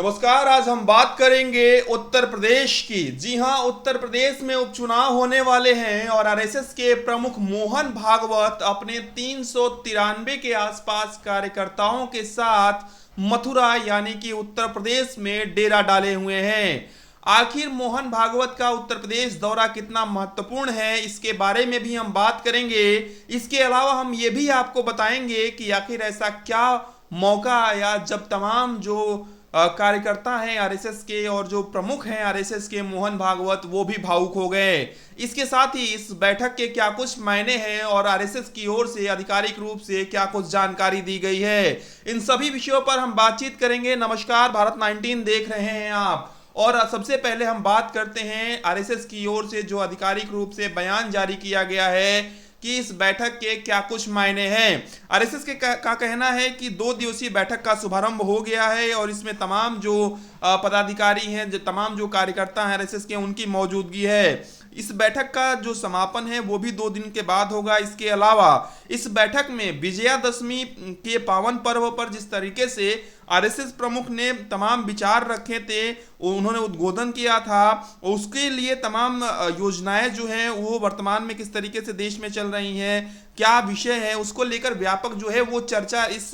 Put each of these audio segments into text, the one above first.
नमस्कार। आज हम बात करेंगे उत्तर प्रदेश की। जी हां, उत्तर प्रदेश में उपचुनाव होने वाले हैं और आरएसएस के प्रमुख मोहन भागवत अपने 393 के आसपास कार्यकर्ताओं के साथ मथुरा यानी कि उत्तर प्रदेश में डेरा डाले हुए हैं। आखिर मोहन भागवत का उत्तर प्रदेश दौरा कितना महत्वपूर्ण है, इसके बारे में भी हम बात करेंगे। इसके अलावा हम ये भी आपको बताएंगे कि आखिर ऐसा क्या मौका आया जब तमाम जो कार्यकर्ता हैं आरएसएस के और जो प्रमुख हैं आरएसएस के मोहन भागवत वो भी भावुक हो गए। इसके साथ ही इस बैठक के क्या कुछ मायने हैं और आरएसएस की ओर से आधिकारिक रूप से क्या कुछ जानकारी दी गई है, इन सभी विषयों पर हम बातचीत करेंगे। नमस्कार, भारत 19 देख रहे हैं आप। और सबसे पहले हम बात करते हैं आरएसएस की ओर से जो आधिकारिक रूप से बयान जारी किया गया है कि इस बैठक के क्या कुछ मायने हैं। आरएसएस के का कहना है कि 2 दिवसीय बैठक का शुभारंभ हो गया है और इसमें तमाम जो पदाधिकारी हैं, जो तमाम जो कार्यकर्ता हैं आरएसएस के, उनकी मौजूदगी है। इस बैठक का जो समापन है वो भी 2 दिन के बाद होगा। इसके अलावा इस बैठक में विजयादशमी के पावन पर्व पर जिस तरीके से आरएसएस प्रमुख ने तमाम विचार रखे थे, उन्होंने उद्बोधन किया था, उसके लिए तमाम योजनाएं जो हैं वो वर्तमान में किस तरीके से देश में चल रही हैं, क्या विषय है, उसको लेकर व्यापक जो है वो चर्चा इस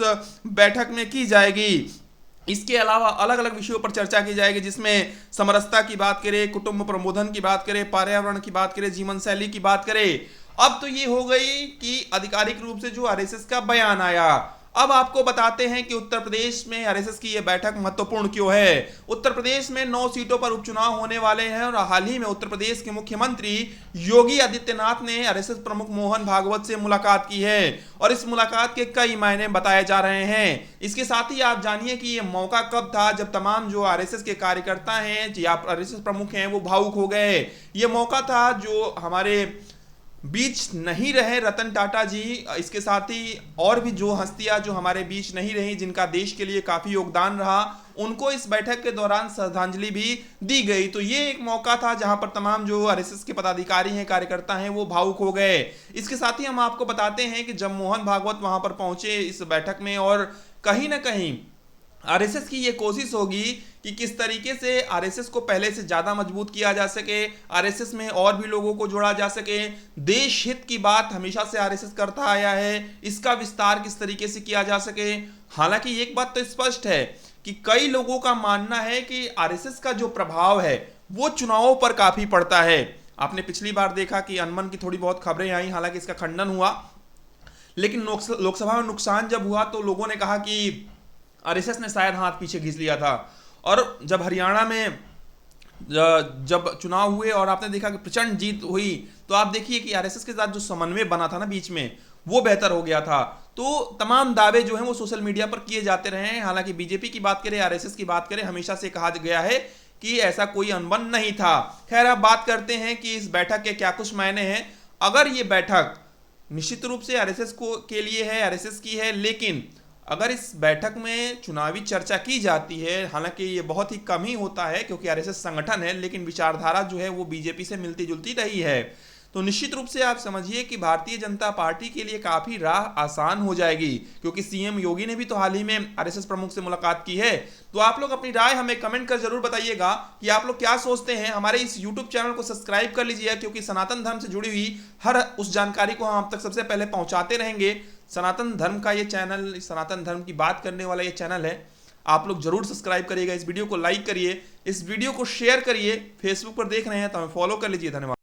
बैठक में की जाएगी। इसके अलावा अलग अलग विषयों पर चर्चा की जाएगी, जिसमें समरसता की बात करें, कुटुंब प्रबोधन की बात करें, पर्यावरण की बात करें, जीवन शैली की बात करें। अब तो ये हो गई कि आधिकारिक रूप से जो आरएसएस का बयान आया। अब आपको बताते हैं कि उत्तर प्रदेश में आरएसएस की यह बैठक महत्वपूर्ण क्यों है। उत्तर प्रदेश में 9 सीटों पर उपचुनाव होने वाले हैं और हाल ही में उत्तर प्रदेश के मुख्यमंत्री योगी आदित्यनाथ ने आरएसएस प्रमुख मोहन भागवत से मुलाकात की है और इस मुलाकात के कई मायने बताए जा रहे हैं। इसके साथ ही आप जानिए कि यह मौका कब था जब तमाम जो आरएसएस के कार्यकर्ता हैं या आरएसएस प्रमुख हैं वो भावुक हो गए। ये मौका था जो हमारे बीच नहीं रहे रतन टाटा जी, इसके साथ ही और भी जो हस्तियां जो हमारे बीच नहीं रही, जिनका देश के लिए काफी योगदान रहा, उनको इस बैठक के दौरान श्रद्धांजलि भी दी गई। तो ये एक मौका था जहां पर तमाम जो आरएसएस के पदाधिकारी हैं, कार्यकर्ता हैं, वो भावुक हो गए। इसके साथ ही हम आपको बताते हैं कि जब मोहन भागवत वहां पर पहुंचे इस बैठक में, और कहीं ना कहीं आरएसएस की ये कोशिश होगी कि किस तरीके से आरएसएस को पहले से ज्यादा मजबूत किया जा सके, आरएसएस में और भी लोगों को जोड़ा जा सके। देश हित की बात हमेशा से आरएसएस करता आया है, इसका विस्तार किस तरीके से किया जा सके। हालांकि एक बात तो स्पष्ट है कि कई लोगों का मानना है कि आरएसएस का जो प्रभाव है वो चुनावों पर काफी पड़ता है। आपने पिछली बार देखा कि अनमन की थोड़ी बहुत खबरें आई, हालांकि इसका खंडन हुआ, लेकिन लोकसभा में नुकसान जब हुआ तो लोगों ने कहा कि आरएसएस ने शायद हाथ पीछे खींच लिया था। और जब हरियाणा में जब चुनाव हुए और आपने देखा कि प्रचंड जीत हुई, तो आप देखिए कि आरएसएस के साथ जो समन्वय बना था ना बीच में, वो बेहतर हो गया था। तो तमाम दावे जो हैं वो सोशल मीडिया पर किए जाते रहे हैं। हालांकि बीजेपी की बात करें, आरएसएस की बात करें, हमेशा से कहा गया है कि ऐसा कोई अनबन नहीं था। खैर, अब बात करते हैं कि इस बैठक के क्या कुछ मायने हैं। अगर ये बैठक निश्चित रूप से आरएसएस को के लिए है, आरएसएस की है, लेकिन अगर इस बैठक में चुनावी चर्चा की जाती है, हालांकि ये बहुत ही कम ही होता है क्योंकि आरएसएस संगठन है, लेकिन विचारधारा जो है वो बीजेपी से मिलती जुलती रही है, तो निश्चित रूप से आप समझिए कि भारतीय जनता पार्टी के लिए काफी राह आसान हो जाएगी, क्योंकि सीएम योगी ने भी तो हाल ही में आरएसएस प्रमुख से मुलाकात की है। तो आप लोग अपनी राय हमें कमेंट कर जरूर बताइएगा कि आप लोग क्या सोचते हैं। हमारे इस यूट्यूब चैनल को सब्सक्राइब कर लीजिए, क्योंकि सनातन धर्म से जुड़ी हुई हर उस जानकारी को हम आप तक सबसे पहले पहुंचाते रहेंगे। सनातन धर्म का ये चैनल, सनातन धर्म की बात करने वाला ये चैनल है, आप लोग जरूर सब्सक्राइब करिएगा। इस वीडियो को लाइक करिए, इस वीडियो को शेयर करिए। फेसबुक पर देख रहे हैं तो हमें फॉलो कर लीजिए। धन्यवाद।